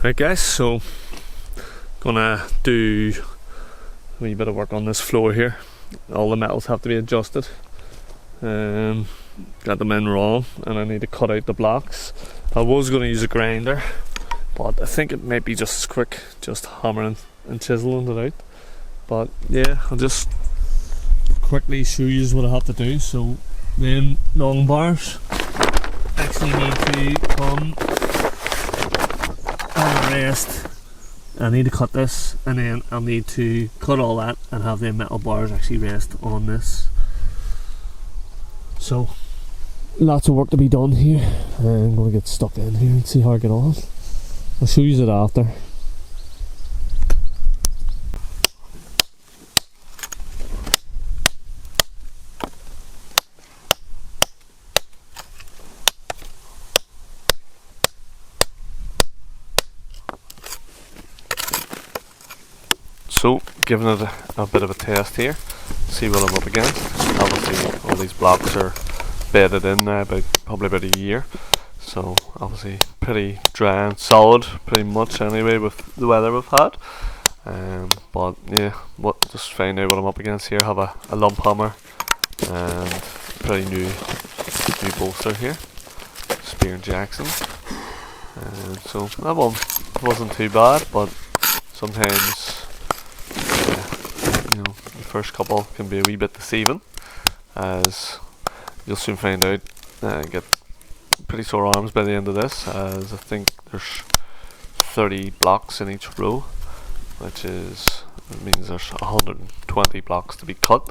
Right guys, so gonna do a wee bit of work on this floor here. All the metals have to be adjusted. Got them in wrong and I need to cut out the blocks. I was going to use a grinder, but I think it might be just as quick just hammering and chiseling it out. But yeah, I'll just quickly show you what I have to do. So then long bars actually need to come and rest. I need to cut this and then I'll need to cut all that and have the metal bars actually rest on this. So lots of work to be done here. I'm going to get stuck in here and see how I get on. I'll show you it after. So, giving it a bit of a test here, see what I'm up against. Obviously all these blocks are bedded in now probably about a year, so obviously pretty dry and solid pretty much anyway with the weather we've had. But yeah, just find out what I'm up against here. Have a lump hammer and pretty new bolster here, Spear and Jackson. So that one wasn't too bad, but sometimes the first couple can be a wee bit deceiving, as you'll soon find out. Get pretty sore arms by the end of this, as I think there's 30 blocks in each row, which means there's 120 blocks to be cut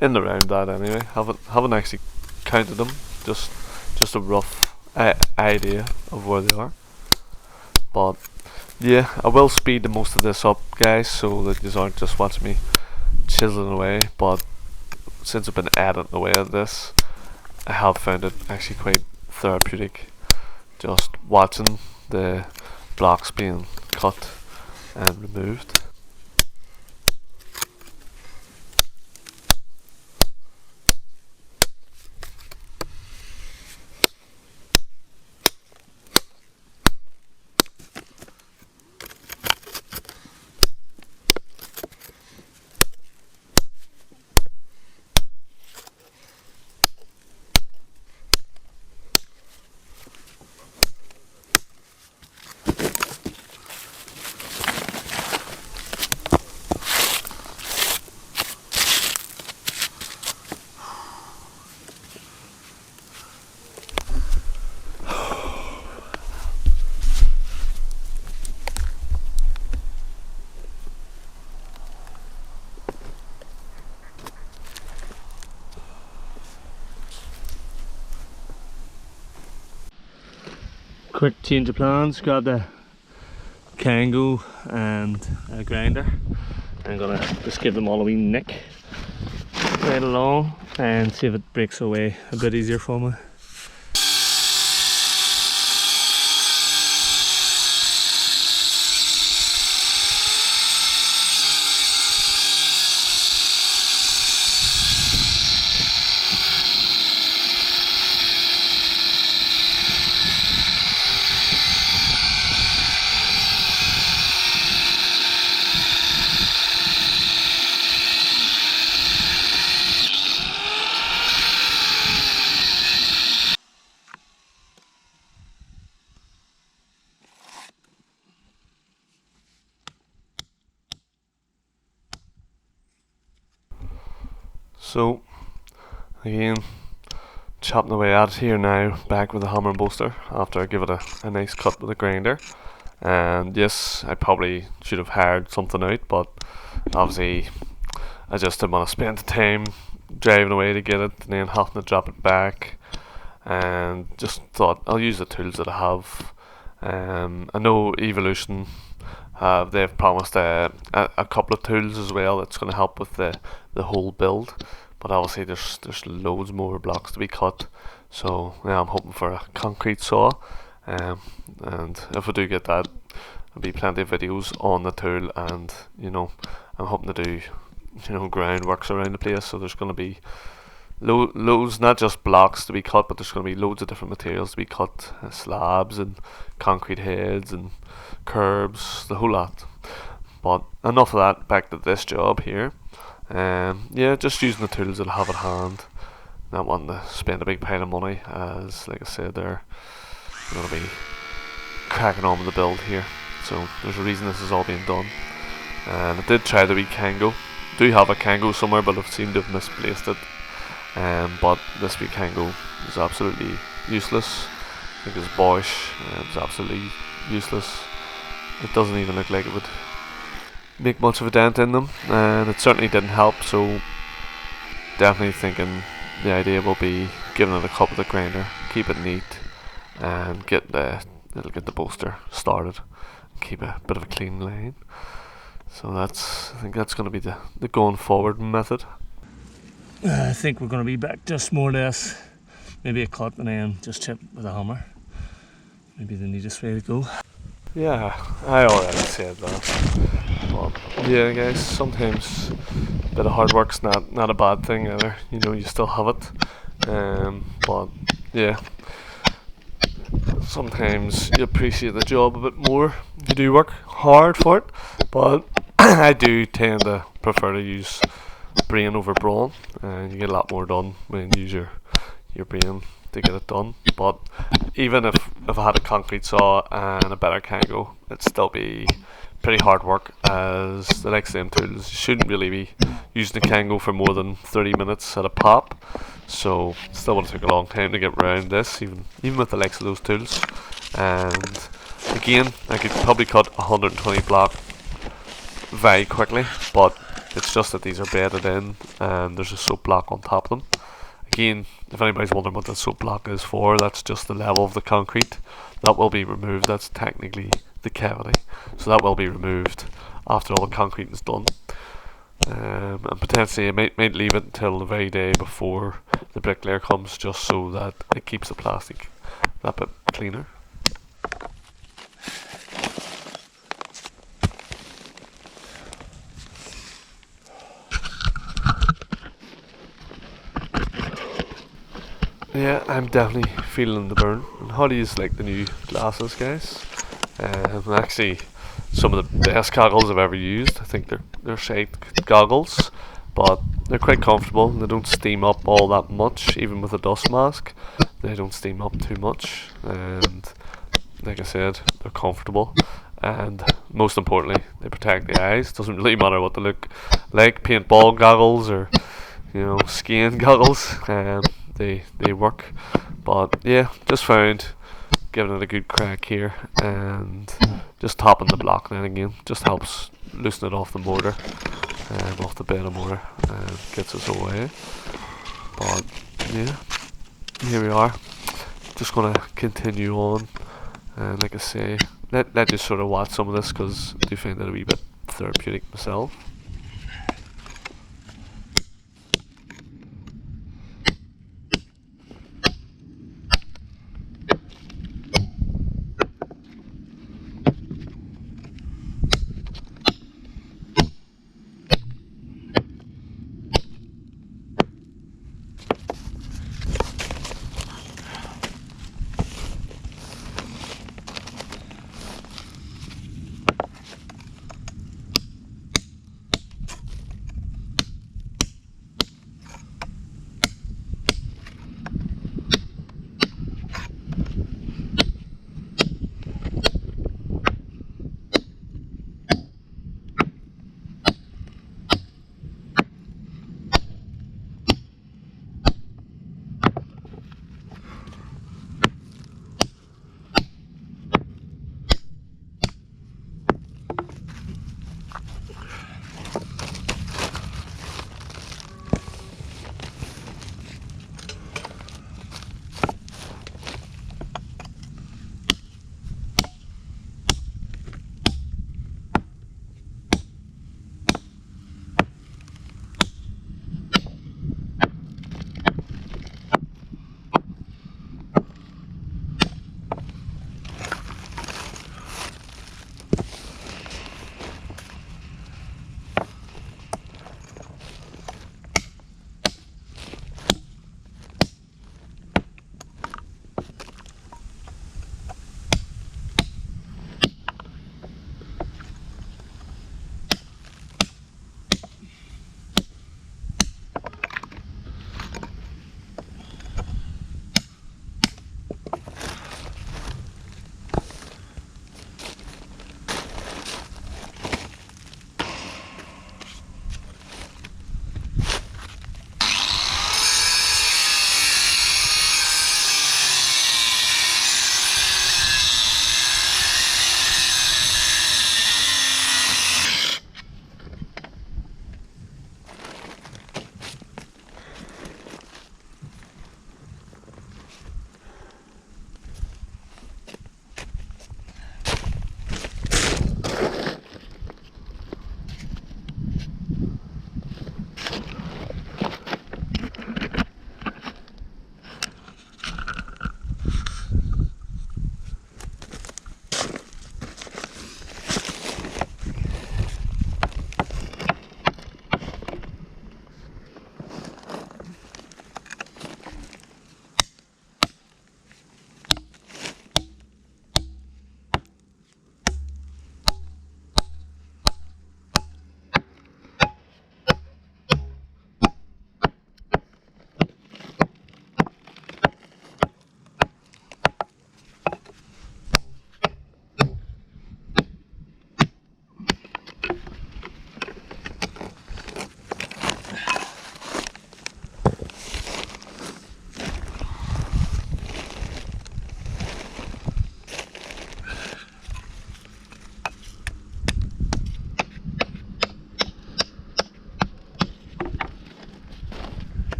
in around that anyway. Haven't actually counted them, just a rough idea of where they are. But yeah, I will speed the most of this up, guys, so that you aren't just watching me chiseling away. But since I've been editing away at this, I have found it actually quite therapeutic, just watching the blocks being cut and removed. Quick change of plans, grabbed a Kango and a grinder. I'm gonna just give them all a wee nick right along and see if it breaks away a bit easier for me. So again, chopping away at it here now, back with the hammer and bolster after I give it a nice cut with a grinder. And yes, I probably should have hired something out, but obviously I just didn't want to spend the time driving away to get it and then having to drop it back, and just thought I'll use the tools that I have. I know Evolution they've promised a couple of tools as well that's going to help with the whole build, but obviously there's loads more blocks to be cut, so yeah, I'm hoping for a concrete saw, and if I do get that, there'll be plenty of videos on the tool, and I'm hoping to do groundworks around the place, so there's going to be loads, not just blocks to be cut, but there's going to be loads of different materials to be cut, slabs and concrete heads and curbs, the whole lot. But enough of that, back to this job here. Yeah, just using the tools that I have at hand, not wanting to spend a big pile of money, as like I said, they're going to be cracking on with the build here. So there's a reason this is all being done. And I did try the wee Kango. Do have a Kango somewhere, but I've seemed to have misplaced it. But this wee Kango is absolutely useless. I think it's Bosch. It's absolutely useless. It doesn't even look like it would make much of a dent in them, and it certainly didn't help. So definitely thinking the idea will be giving it a cup of the grinder, keep it neat, and it'll get the bolster started, keep a bit of a clean line. So I think that's going to be the going forward method. I think we're going to be back just more or less, maybe a cut and then just chip with a hammer. Maybe the neatest way to go. Yeah, I already said that. But yeah, guys, sometimes a bit of hard work's not a bad thing either. You know, you still have it. But yeah, sometimes you appreciate the job a bit more if you do work hard for it. But I do tend to prefer to use brain over brawn, and you get a lot more done when you use your brain to get it done. But even if I had a concrete saw and a better Kango, it'd still be pretty hard work, as the likes of them tools, you shouldn't really be using the Kango for more than 30 minutes at a pop. So it still would have took a long time to get around this, even with the likes of those tools. And again, I could probably cut 120 block very quickly, but it's just that these are bedded in and there's a soap block on top of them. Again, if anybody's wondering what the soap block is for, that's just the level of the concrete. That will be removed. That's technically the cavity, so that will be removed after all the concrete is done. And potentially I might leave it until the very day before the bricklayer comes, just so that it keeps the plastic that bit cleaner. Yeah, I'm definitely feeling the burn. And how do you like the new glasses, guys? Actually, some of the best goggles I've ever used. I think they're shite goggles, but they're quite comfortable. They don't steam up all that much, even with a dust mask. They don't steam up too much, and like I said, they're comfortable. And most importantly, they protect the eyes. Doesn't really matter what they look like, paintball goggles or skiing goggles. They work. But yeah, just found giving it a good crack here and just topping the block then again just helps loosen it off the mortar, off the bed of mortar, and gets us away. But yeah, here we are. Just gonna continue on, and like I say, let you sort of watch some of this, because I do find it a wee bit therapeutic myself.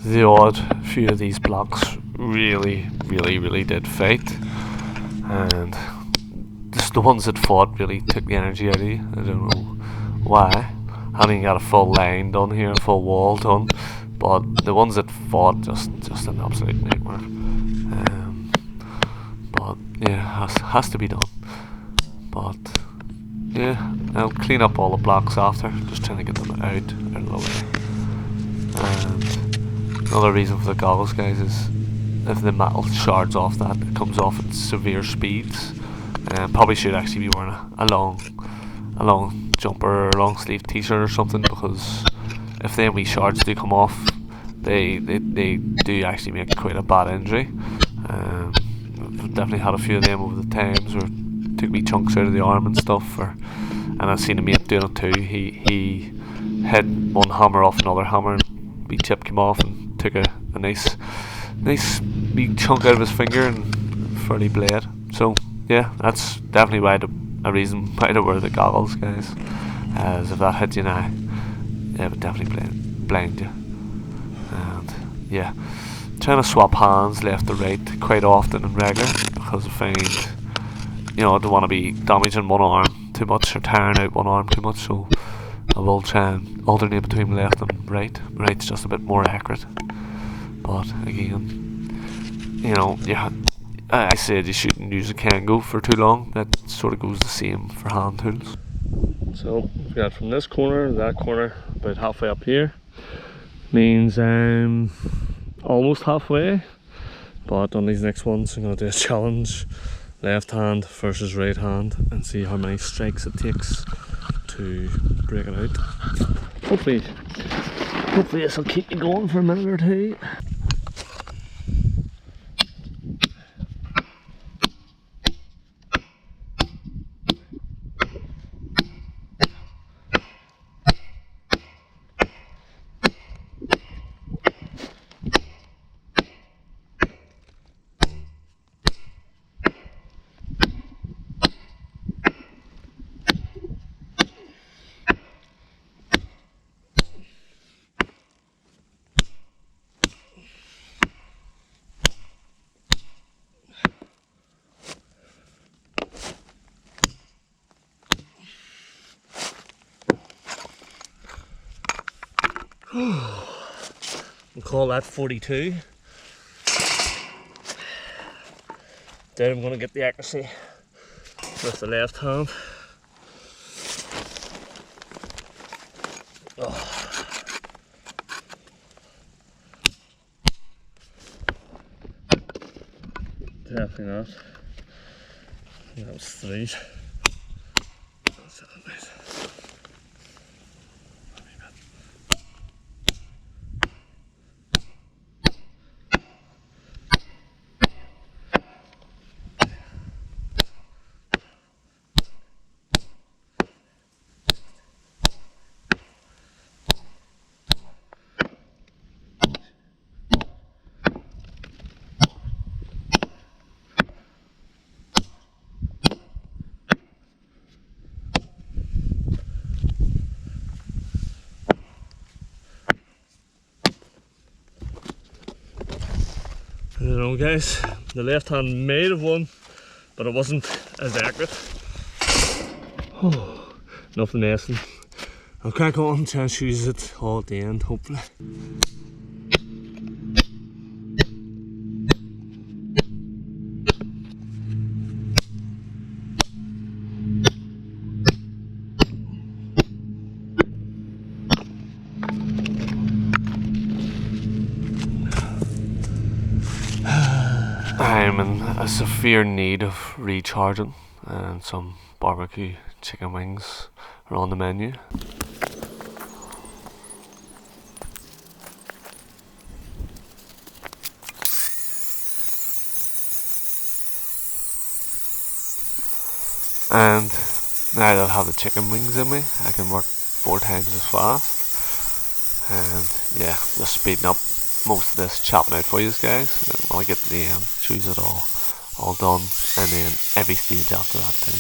the odd few of these blocks really did fight, and just the ones that fought really took the energy out of you. I don't know why. I haven't even got a full line done here, a full wall done, but the ones that fought just an absolute nightmare. But yeah, has to be done. But yeah, I'll clean up all the blocks after, just trying to get them out of the way. And another reason for the goggles, guys, is if the metal shards off that, it comes off at severe speeds. Probably should actually be wearing a long jumper or a long sleeve t-shirt or something, because if them wee shards do come off, they do actually make quite a bad injury. I've definitely had a few of them over the times, where it took me chunks out of the arm and stuff. And I've seen a mate doing it too. He hit one hammer off another hammer, and wee tip came off and took a nice wee chunk out of his finger and fairly bled. So yeah, that's definitely a reason why to wear the goggles, guys. As if that hits you now, it would definitely blind you. And yeah, trying to swap hands left to right quite often and regular, because I find, I don't want to be damaging one arm too much or tiring out one arm too much, so I will try and alternate between left and right. Right's just a bit more accurate, but again, yeah, I said you shouldn't use a Kango for too long. That sort of goes the same for hand tools. So we've got from this corner to that corner, about halfway up here. Means I'm almost halfway, but on these next ones I'm going to do a challenge, left hand versus right hand, and see how many strikes it takes to break it out. Hopefully this will keep me going for a minute or two. We'll call that 42. Then I'm going to get the accuracy with the left hand. Definitely not. That was 3. That's nice. I don't know, guys, the left hand may have won, but it wasn't as accurate. Enough messing. I'll crack on and try and choose it all at the end, hopefully. I'm in a severe need of recharging, and some barbecue chicken wings are on the menu. And now that I have the chicken wings in me, I can work 4 times as fast. And yeah, just speeding up most of this chopping out for you guys. When I get to the end, choose it all done, and then every stage after that too.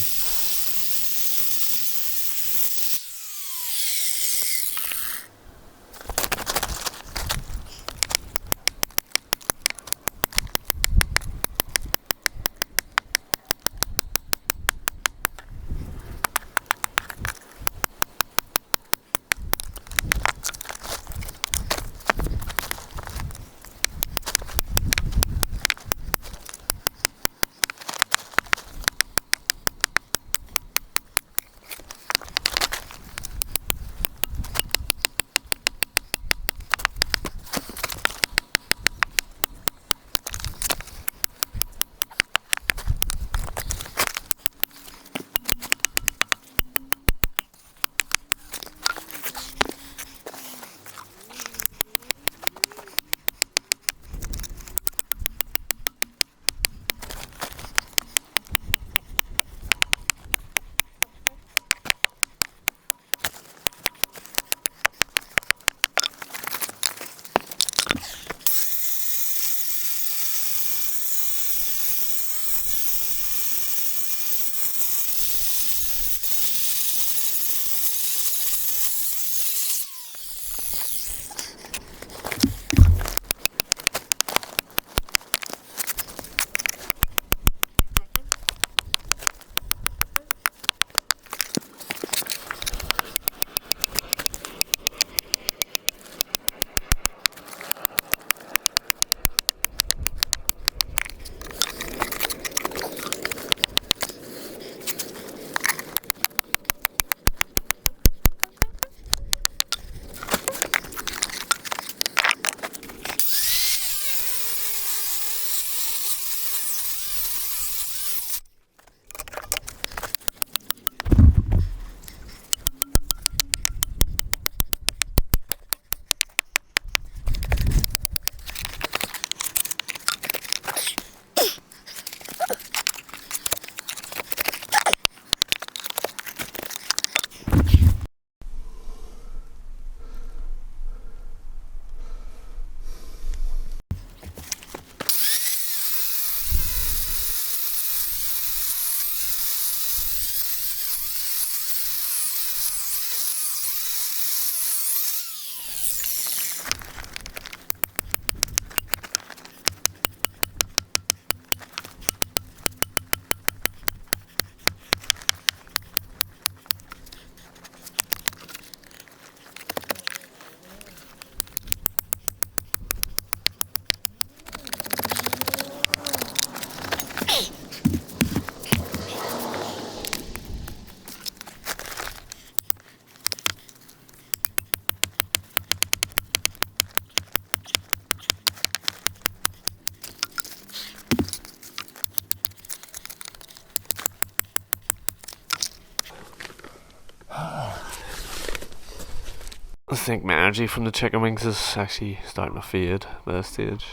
think my energy from the chicken wings is actually starting to fade by this stage.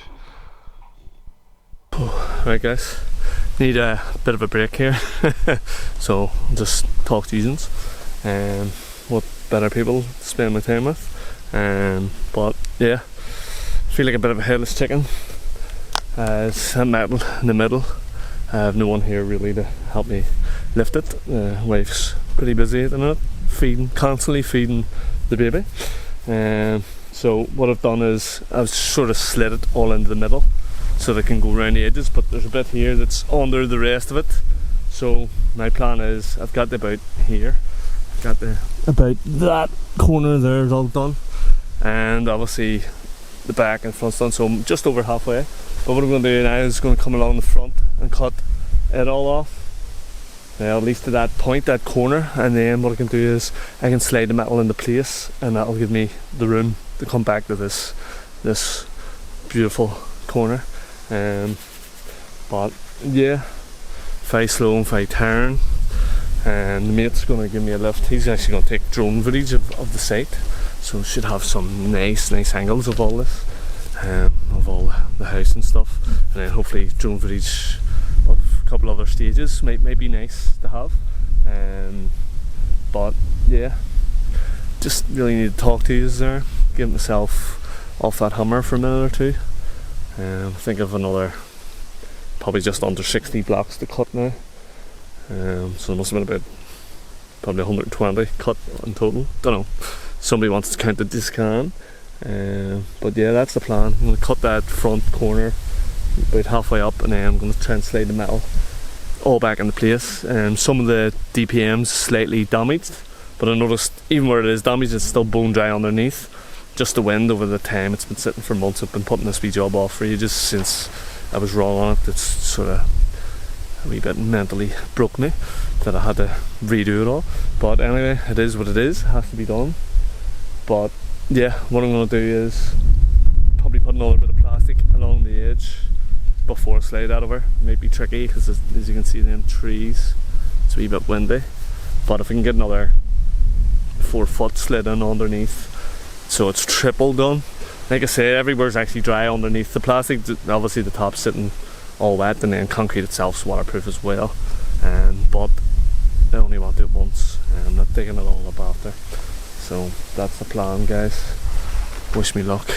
Right guys, need a bit of a break here. So I'll just talk to you what better people to spend my time with. But yeah, feel like a bit of a headless chicken. It's a metal in the middle. I have no one here really to help me lift it. Wife's pretty busy at the minute, constantly feeding the baby. So what I've done is I've sort of slid it all into the middle so they can go around the edges, but there's a bit here that's under the rest of it. So my plan is I've got the about here, got the about that corner there is all done, and obviously the back and front's done, so I'm just over halfway. But what I'm going to do now is going to come along the front and cut it all off, at least to that point, that corner, and then what I can do is I can slide the metal into place, and that'll give me the room to come back to this beautiful corner. But yeah, very slow and very tiring, and the mate's going to give me a lift. He's actually going to take drone footage of the site, so should have some nice angles of all this, of all the house and stuff, and then hopefully drone footage of a couple other stages might be nice to have. But yeah, just really need to talk to you there, get myself off that hammer for a minute or two. Think of another probably just under 60 blocks to cut now. So it must have been about probably 120 cut in total. Don't know, somebody wants to count the discan. But yeah, that's the plan. I'm going to cut that front corner about halfway up, and then I'm going to try and slide the metal all back into place. Some of the DPM's slightly damaged, but I noticed even where it is damaged, it's still bone dry underneath. Just the wind over the time it's been sitting for months. I've been putting this wee job off for ages since I was wrong on it. It's sort of a wee bit mentally broke me that I had to redo it all. But anyway, it is what it is. It has to be done. But yeah, what I'm going to do is probably put another bit of plastic along the edge before I slide that over. It might be tricky because as you can see in trees, it's a wee bit windy. But if I can get another 4 foot slid in underneath, so it's triple done. Like I say, everywhere's actually dry underneath the plastic. Obviously the top's sitting all wet, and then concrete itself's waterproof as well. But I only want to do it once, and I'm not digging it all up after. So that's the plan, guys. Wish me luck.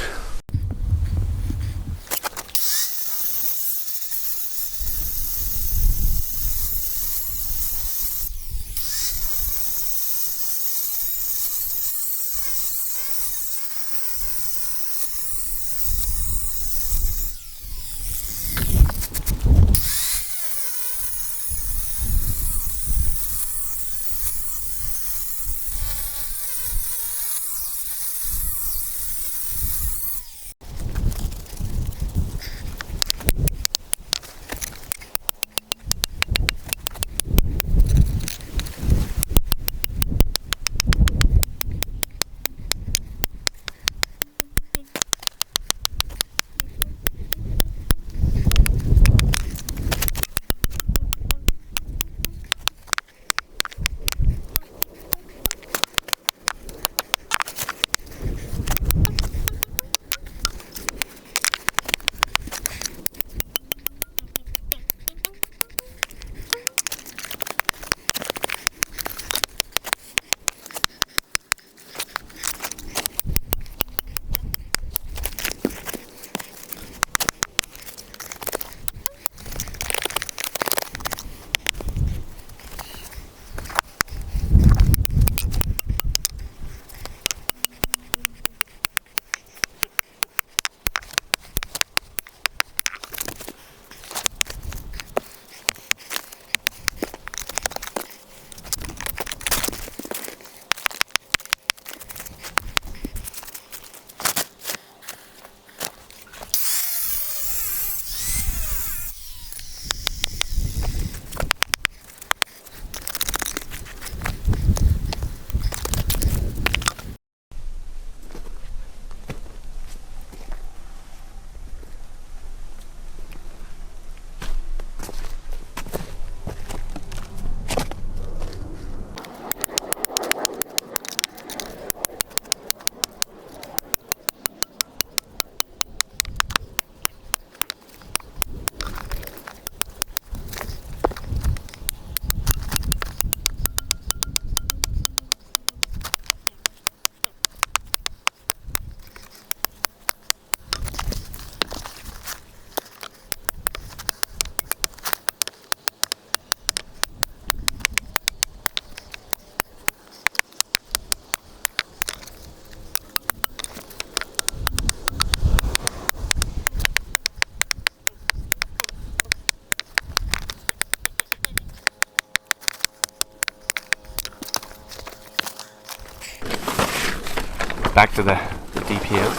back to the DPM.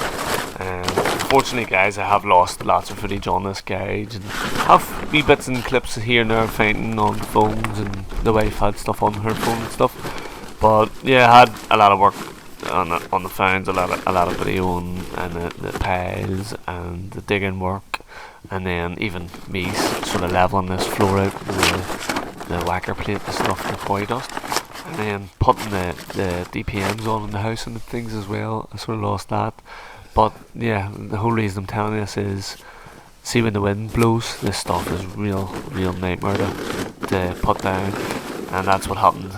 Unfortunately, guys, I have lost lots of footage on this garage, and have wee bits and clips here and there finding on phones, and the wife had stuff on her phone and stuff. But yeah, I had a lot of work on the phones, a lot of video and the piles and the digging work, and then even me sort of leveling this floor out with the whacker plate and stuff, the quarry dust, and then putting the DPMs on in the house and the things as well. I sort of lost that. But yeah, the whole reason I'm telling this is, see when the wind blows, this stuff is real nightmare to put down, and that's what happened.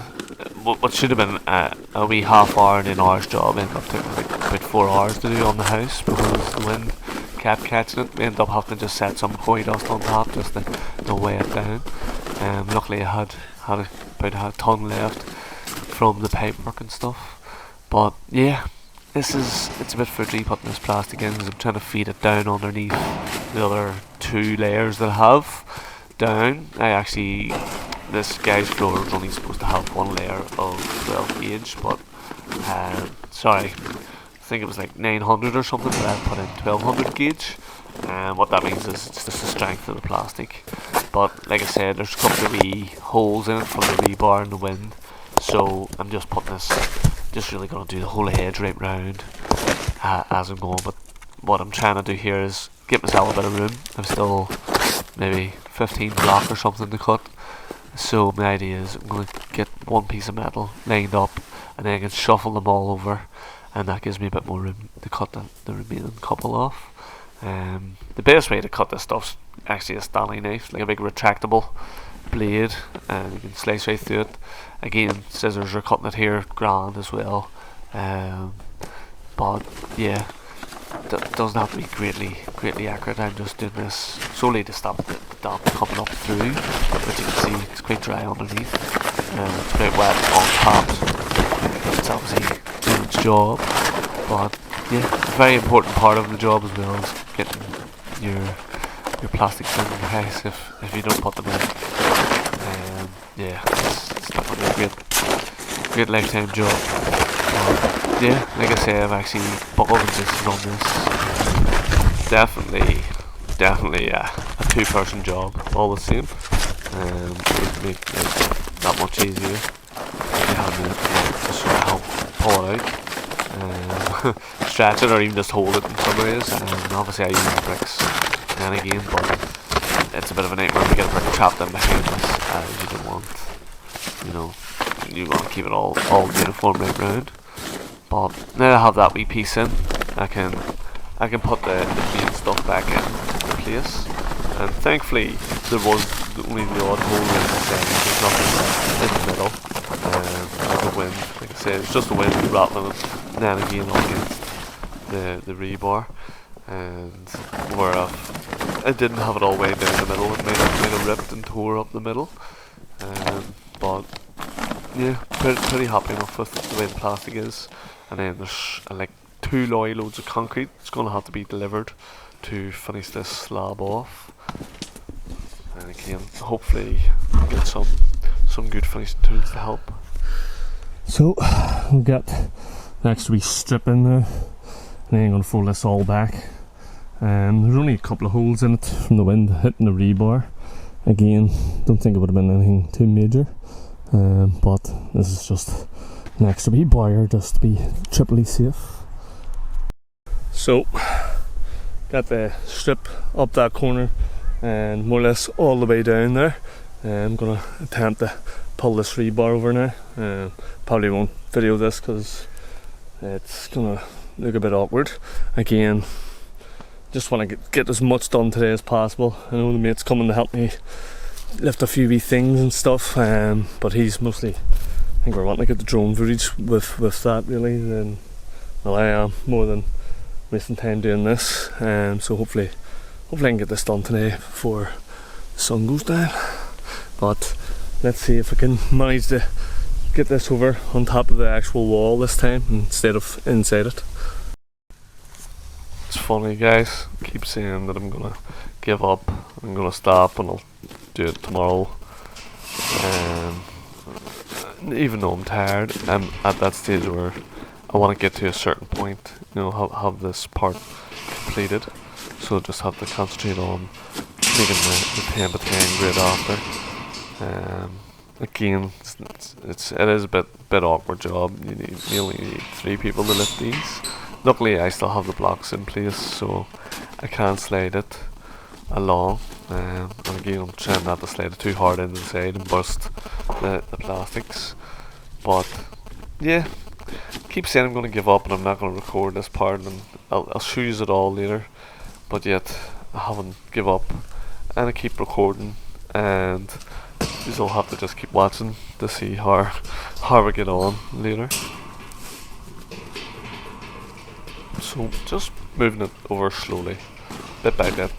What should have been a wee half hour and an hour's job ended up taking like about 4 hours to do on the house because the wind kept catching it. We ended up having to just set some quarry dust on top just to weigh it down. Luckily I had about a ton left from the pipework and stuff. But yeah, it's a bit fudgy putting this plastic in because I'm trying to feed it down underneath the other 2 layers that I have down. This guy's floor is only supposed to have 1 layer of 12 gauge, but sorry, I think it was like 900 or something, but I put in 1200 gauge. What that means is it's just the strength of the plastic. But like I said, there's a couple of wee holes in it from the rebar and the wind, so I'm just putting this. Just really going to do the whole edge right round as I'm going. But what I'm trying to do here is get myself a bit of room. I'm still maybe 15 block or something to cut. So my idea is I'm going to get one piece of metal lined up, and then I can shuffle them all over, and that gives me a bit more room to cut the remaining couple off. The best way to cut this stuff's actually a Stanley knife, like a big retractable blade, and you can slice right through it. Again, scissors are cutting it here grand as well, but yeah, doesn't have to be greatly accurate. I'm just doing this solely to stop the damp coming up through, but you can see it's quite dry underneath, it's quite wet on top, so it's obviously doing its job. But yeah, a very important part of the job as well is getting your plastics in the house if you don't put them in. Yeah, it's definitely a great lifetime job. Yeah, like I say, I've actually buckled existed on this. Definitely a 2-person job, all the same. It would make it that much easier if you had to just sort of help pull it out, stretch it, or even just hold it in some areas. Obviously I use bricks then again, but it's a bit of a nightmare to get a brick trapped in behind this. You don't want, you want to keep it all uniform right round. But now I have that wee piece in, I can put the main stuff back in place. And thankfully there was only the odd hole in there's nothing in the middle. The wind, like I said, it's just the wind rattling it now and again up against the rebar. And where I didn't have it all way down the middle, it might have ripped and tore up the middle. But yeah, pretty happy enough with the way the plastic is. And then there's like 2 lorry loads of concrete that's going to have to be delivered to finish this slab off. And again, hopefully get some good finishing tools to help. So we've got the extra wee strip in there, and then I'm going to fold this all back. There's only a couple of holes in it from the wind hitting the rebar. Again, don't think it would have been anything too major, but this is just an extra wee wire just to be triply safe. So, got the strip up that corner and more or less all the way down there. I'm going to attempt to pull this rebar over now. Probably won't video this because it's going to look a bit awkward. Again, just want to get as much done today as possible. I know the mate's coming to help me lift a few wee things and stuff, but he's mostly, I think we're wanting to get the drone footage with that really, then well, I am more than wasting time doing this. So hopefully I can get this done today before the sun goes down. But let's see if I can manage to get this over on top of the actual wall this time instead of inside it. It's funny, guys, I keep saying that I'm gonna give up, I'm gonna stop and I'll do it tomorrow. Even though I'm tired, I'm at that stage where I want to get to a certain point, you know, have this part completed. So I just have to concentrate on making the 10 by 10 grid after. Again, it is a bit awkward job. You only need 3 people to lift these. Luckily, I still have the blocks in place, so I can slide it along. And again, I'm trying not to slide it too hard into the side and burst the plastics. But yeah, keep saying I'm going to give up and I'm not going to record this part, and I'll show you it all later. But yet, I haven't give up, and I keep recording, and you'll have to just keep watching to see how we get on later. So just moving it over slowly, bit by bit.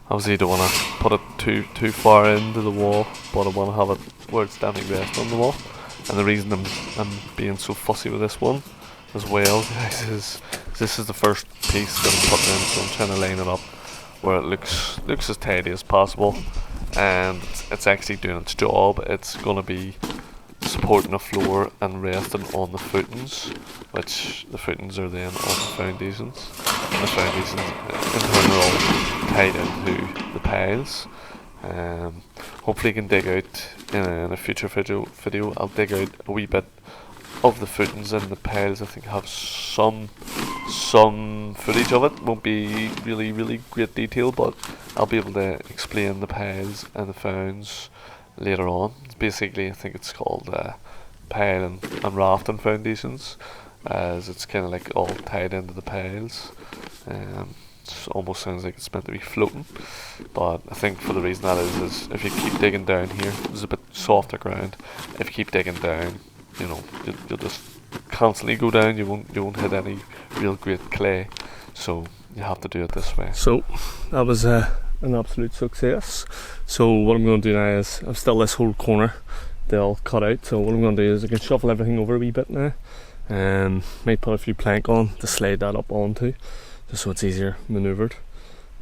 Obviously, you don't want to put it too far into the wall, but I want to have it where it's standing rest on the wall. And the reason I'm being so fussy with this one as well, guys, is this is the first piece that I'm putting in, so I'm trying to line it up where it looks as tidy as possible, and it's actually doing its job. It's going to be supporting the floor and resting on the footings, which the footings are then on the foundations, and the foundations in turn are all tied into the piles. Hopefully I can dig out in a future video I'll dig out a wee bit of the footings and the piles. I think I have some footage of it. Won't be really great detail, but I'll be able to explain the piles and the founds later on. It's basically, I think it's called pile and rafting foundations, as it's kind of like all tied into the piles. It almost sounds like it's meant to be floating, but I think for the reason that is if you keep digging down here, there's a bit softer ground. If you keep digging down, you know, you'll just constantly go down. You won't hit any real great clay, so you have to do it this way. So that was an absolute success. So what I'm going to do now is I've still this whole corner they'll cut out. So what I'm going to do is I can shuffle everything over a wee bit now, and might put a few plank on to slide that up onto, just so it's easier manoeuvred.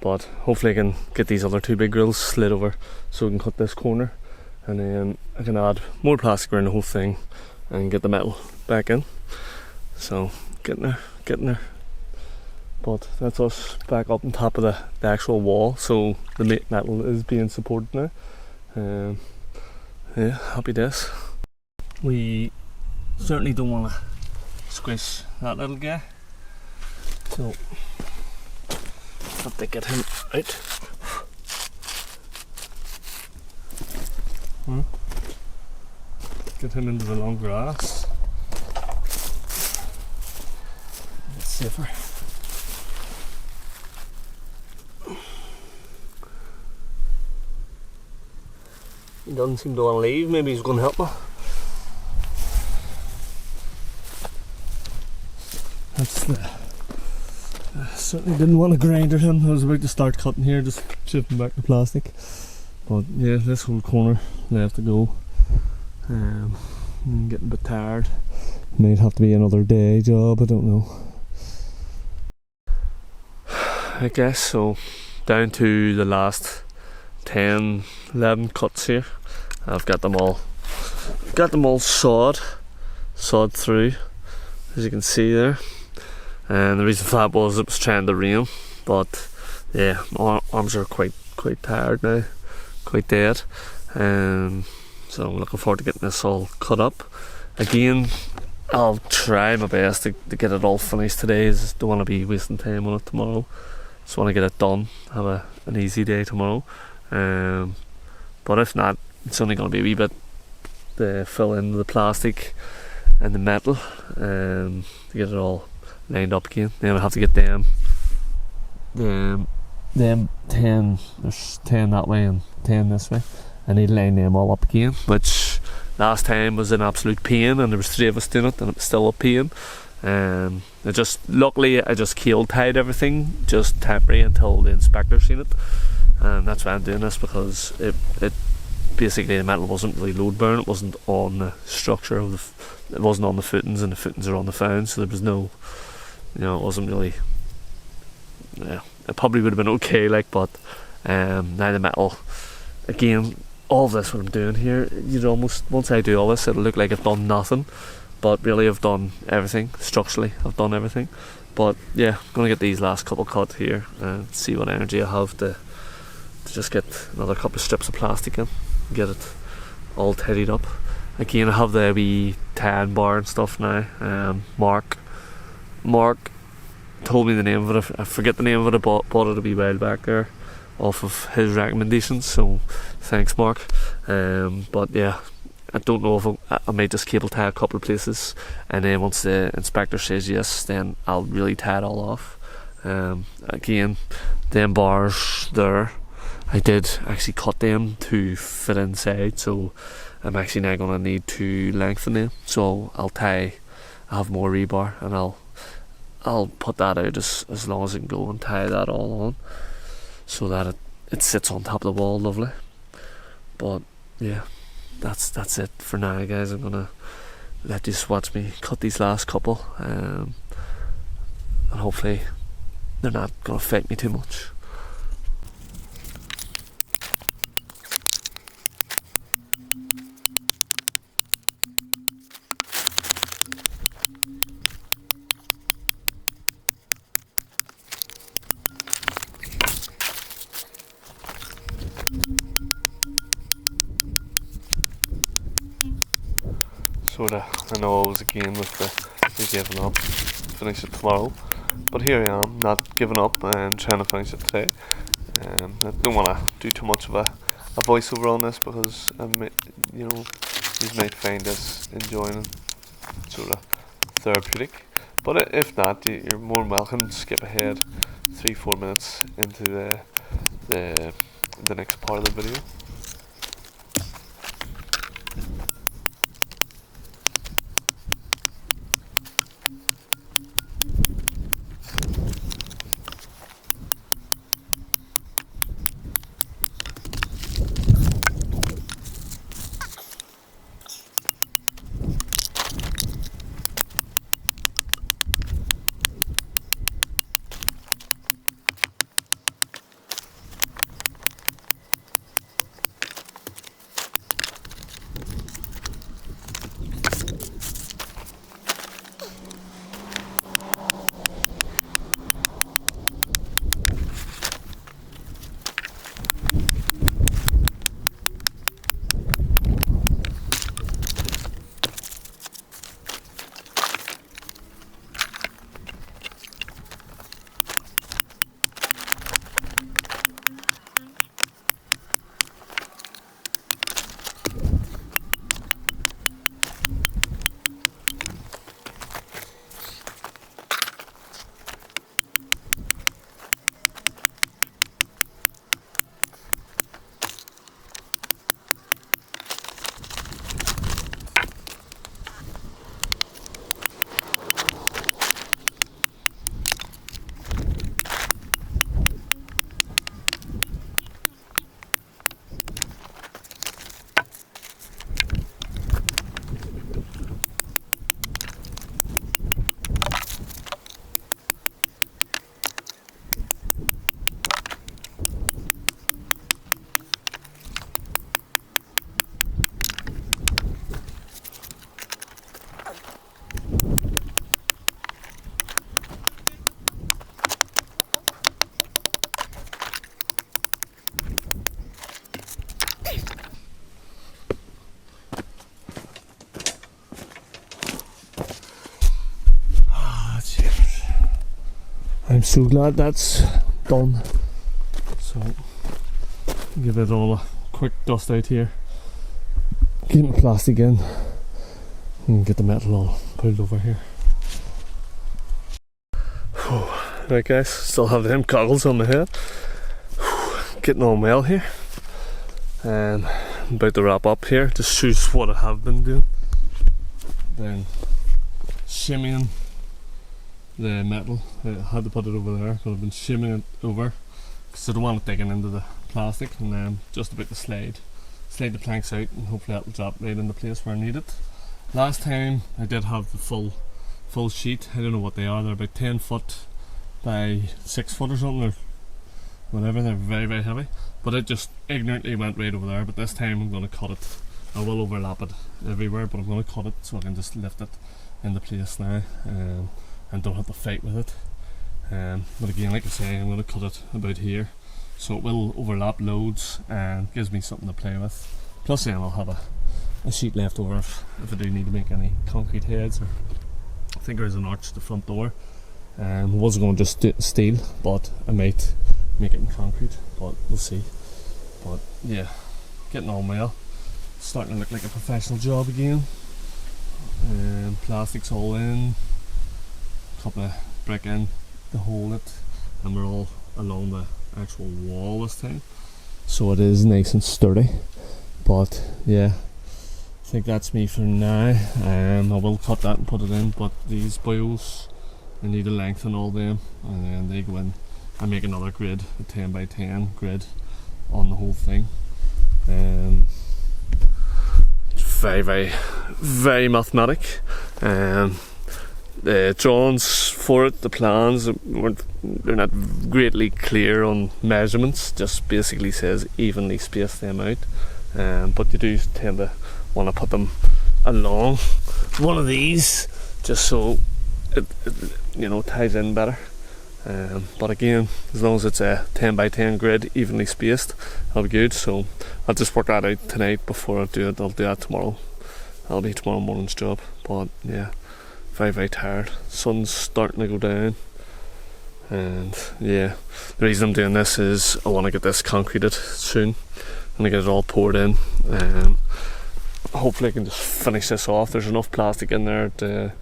But hopefully I can get these other 2 big grills slid over so we can cut this corner, and then I can add more plastic around the whole thing and get the metal back in. So getting there. But that's us back up on top of the actual wall, so the metal is being supported now. Yeah, happy days. We certainly don't want to squish that little guy, so have to get him out. Get him into the long grass. It's safer. He doesn't seem to want to leave. Maybe he's going to help me. That's the... I certainly didn't want to grinder him. I was about to start cutting here, just shifting back the plastic. But yeah, this whole corner left to go. I'm getting a bit tired. Might have to be another day job, I don't know. I guess so. Down to the last 10, 11 cuts here. I've got them all sawed through, as you can see there. And the reason for that was it was trying to rain, but yeah, my arms are quite tired now, quite dead. So I'm looking forward to getting this all cut up. Again, I'll try my best to get it all finished today. I just don't want to be wasting time on it tomorrow. Just want to get it done, have an easy day tomorrow. But if not, it's only going to be a wee bit to fill in the plastic and the metal to get it all lined up again. Then I'll have to get them 10, there's 10 that way and 10 this way. I need to line them all up again, which last time was an absolute pain, and there was 3 of us doing it and it was still a pain. Luckily I just keel tied everything, just temporary until the inspector seen it, and that's why I'm doing this, because it basically the metal wasn't really load bearing. It wasn't on the structure of it wasn't on the footings, and the footings are on the found, so there was no, it wasn't really, it probably would have been okay, but now the metal, again, all of this what I'm doing here, once I do all this, it'll look like I've done nothing, but really I've done everything structurally. I've done everything, but yeah, I'm gonna get these last couple cut here and see what energy I have to just get another couple of strips of plastic in, get it all tidied up. Again, I have the wee tan bar and stuff now. Mark told me the name of it. I forget the name of it. I bought it a wee while back there off of his recommendations, so thanks Mark. But yeah, I don't know if I might just cable tie a couple of places, and then once the inspector says yes, then I'll really tie it all off. Again, them bars there, I did actually cut them to fit inside, so I'm actually now going to need to lengthen them. So I'll have more rebar, and I'll put that out as long as I can go and tie that all on, so that it sits on top of the wall lovely. But yeah, that's it for now, guys. I'm gonna let you just watch me cut these last couple, and hopefully they're not gonna affect me too much. Sorta, I know I was again with the giving up, finish it tomorrow, but here I am, not giving up and trying to finish it today. I don't want to do too much of a voiceover on this, because you might find this enjoying, sort of therapeutic. But if not, you're more than welcome to skip ahead 3-4 minutes into the next part of the video. I'm so glad that's done. So give it all a quick dust out here, get the plastic in, and get the metal all pulled over here. Right guys, still have them goggles on my head. Getting on well here, and I'm about to wrap up here. Just shows what I have been doing. Then shimmying the metal. I had to put it over there, but I've been shimmying it over because I don't want it digging into the plastic, and then just about to slide the planks out, and hopefully that'll drop right into place where I need it. Last time I did have the full sheet. I don't know what they are. They're about 10 foot by 6 foot or something, or whatever. They're very, very heavy, but it just ignorantly went right over there. But this time I'm going to cut it I will overlap it everywhere, but I'm going to cut it so I can just lift it into place now, and don't have to fight with it. But again, like I say, I'm going to cut it about here, so it will overlap loads and gives me something to play with. Plus then I'll have a sheet left over if I do need to make any concrete heads. I think there's an arch at the front door. I was going to just do it in steel, but I might make it in concrete, but we'll see. But yeah, getting on well. Starting to look like a professional job again. Plastic's all in, couple of brick in to hold it, and we're all along the actual wall this time, so it is nice and sturdy. But yeah, I think that's me for now. I will cut that and put it in, but these boils, I need to lengthen all them, and then they go in. I make another grid, a 10 by 10 grid on the whole thing. Very mathematic. The drawings for it, the plans, they're not greatly clear on measurements, just basically says evenly space them out, but you do tend to want to put them along one of these just so it ties in better. But again, as long as it's a 10 by 10 grid, evenly spaced, that'll be good. So I'll just work that out tonight before I do it. I'll do that tomorrow. That'll be tomorrow morning's job. But yeah, very tired. Sun's starting to go down, and yeah, the reason I'm doing this is I want to get this concreted soon. I'm gonna get it all poured in. Hopefully I can just finish this off. There's enough plastic in there to,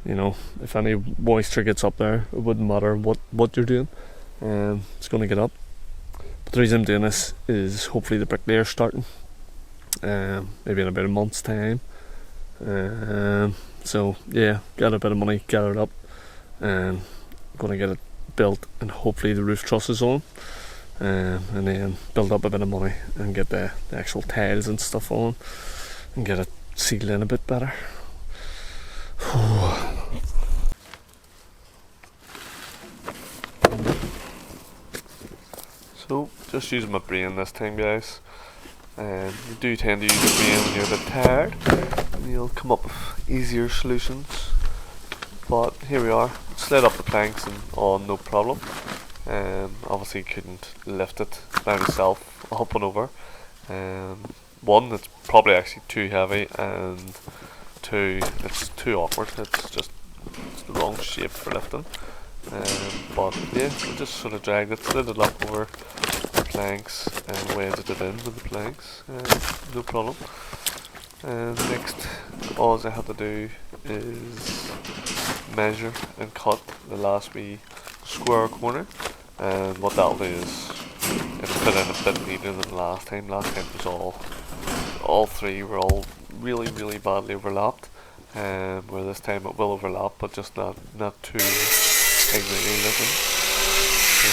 if any moisture gets up there, it wouldn't matter what you're doing, it's going to get up. But the reason I'm doing this is hopefully the bricklayer's starting, maybe in about a month's time. So yeah, get a bit of money, gather it up, and going to get it built, and hopefully the roof truss is on, and then build up a bit of money and get the actual tiles and stuff on, and get it sealed in a bit better. So, just using my brain this time, guys. You do tend to use your brain when you're a bit tired, and you'll come up with easier solutions. But here we are, slid up the planks and all, no problem. Obviously couldn't lift it by myself up and over. One, it's probably actually too heavy, and two, it's too awkward. It's the wrong shape for lifting. But yeah, I just sort of dragged it, slid it up over the planks and wedged it in with the planks, no problem. Next, all I had to do is measure and cut the last wee square corner, and what that'll do is it'll fit in a bit neater than last time. Last time it was all three were all really badly overlapped, where this time it will overlap, but just not too ignorantly looking. So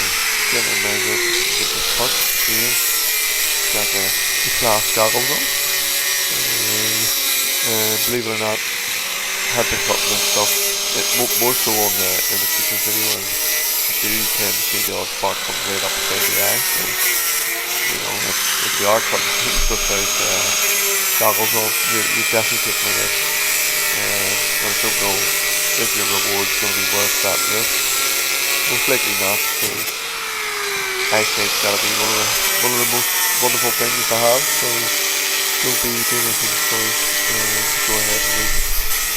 get it measured, get this cut again, got the glass goggles on. Believe it or not, had been cutting this stuff, more so on the illustration video, and I do tend to see the odd spot come right up beside the eye, so if you are cutting things without goggles on, you're definitely taking a risk. I don't know if your reward's going to be worth that risk. Most likely not, because eyesight's got to be one of the most wonderful things to have, so don't be doing anything for to go ahead and lose it,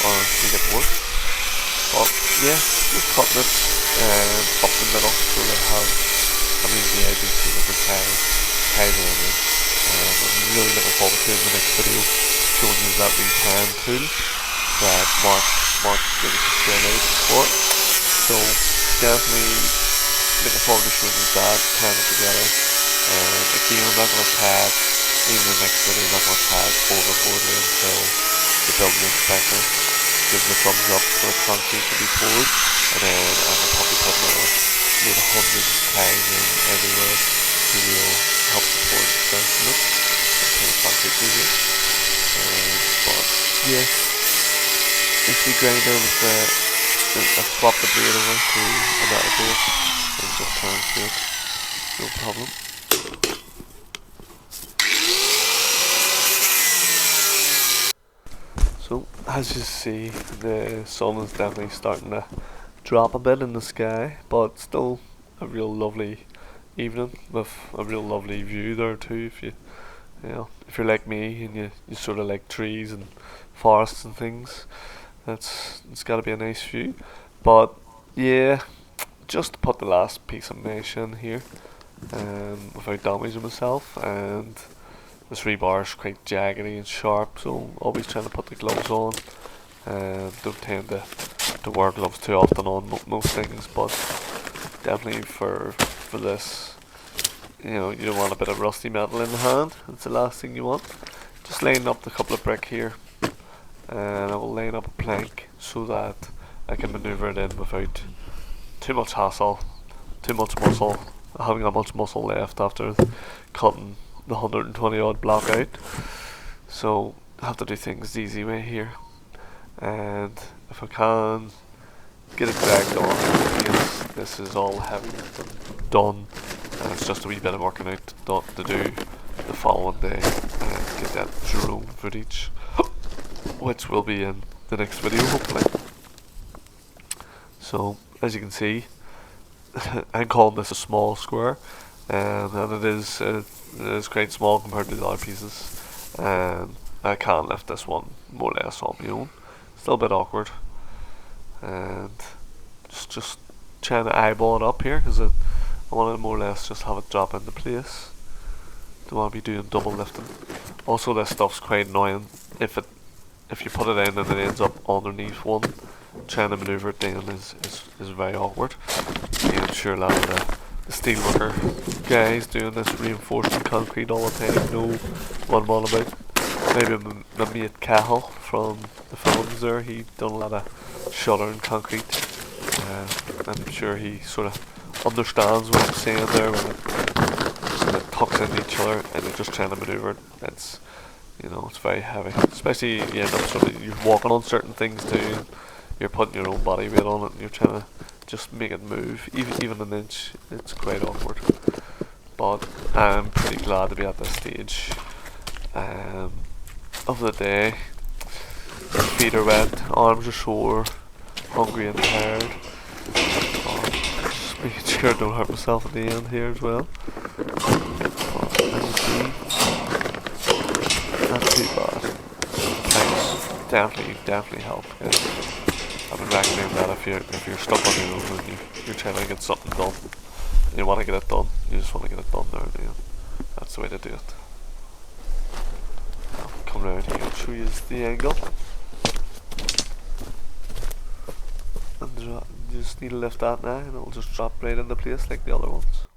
or make it work. But yeah, just cutting it up the middle so that it has, the edges so that they're tied in it. I'm really looking forward to in the next video showing you that wee pan tool that Mark gave us a shout out for. So definitely looking forward to showing you that, tying it together. Again, I'm not going to tag, even in the next video, I'm not going to tag overboardly until the building inspector gives the thumbs up for the concrete to be poured, and then I'm probably put another maybe 100 ties in everywhere to help support the strength of it until the concrete goes in. But yeah, if the grinder with I swap the blade over to a metal blade and it just turns straight, no problem. So as you see, the sun is definitely starting to drop a bit in the sky, but still a real lovely evening with a real lovely view there too. If you're like me and you sort of like trees and forests and things, it's got to be a nice view. But yeah, just to put the last piece of mesh in here, without damaging myself, and this rebar is quite jaggedy and sharp, so always trying to put the gloves on. Don't tend to wear gloves too often on most things, but definitely for this, you don't want a bit of rusty metal in the hand. It's the last thing you want. Just laying up the couple of brick here, and I will line up a plank so that I can maneuver it in without too much hassle, too much muscle. I haven't got much muscle left after cutting the 120 odd block out, so I have to do things the easy way here. And if I can get it dragged on, because this is all heavy and done, and it's just a wee bit of working out to do the following day and get that drone footage, which will be in the next video hopefully. So as you can see, I'm calling this a small square, and it is quite small compared to the other pieces, and I can lift this one more or less on my own. Still a bit awkward, and just trying to eyeball it up here because I want to more or less just have it drop into place. Don't want to be doing double lifting. Also, this stuff's quite annoying if you put it in and it ends up underneath one. Trying to maneuver it down is very awkward. Yeah, I'm sure a lot of the steelworker guys doing this reinforcing concrete all the time know what I'm on about. Maybe my mate Cahill from the films there, he done a lot of shuttering concrete. I'm sure he sort of understands what I'm saying there when it tucks into each other and you're just trying to maneuver it. It's very heavy. Especially you end up you're walking on certain things too. You're putting your own body weight on it and you're trying to just make it move. Even an inch, it's quite awkward. But I'm pretty glad to be at this stage of the day. Feet are wet, arms are sore, hungry and tired. Just making sure I don't hurt myself at the end here as well. But as you see, not too bad. Thanks. Definitely help. I would recommend that if you're stuck on your own and you're trying to get something done. You want to get it done. You just want to get it done there and then. That's the way to do it. I'll come around here and show you the angle. And you just need to lift that now and it'll just drop right into place like the other ones.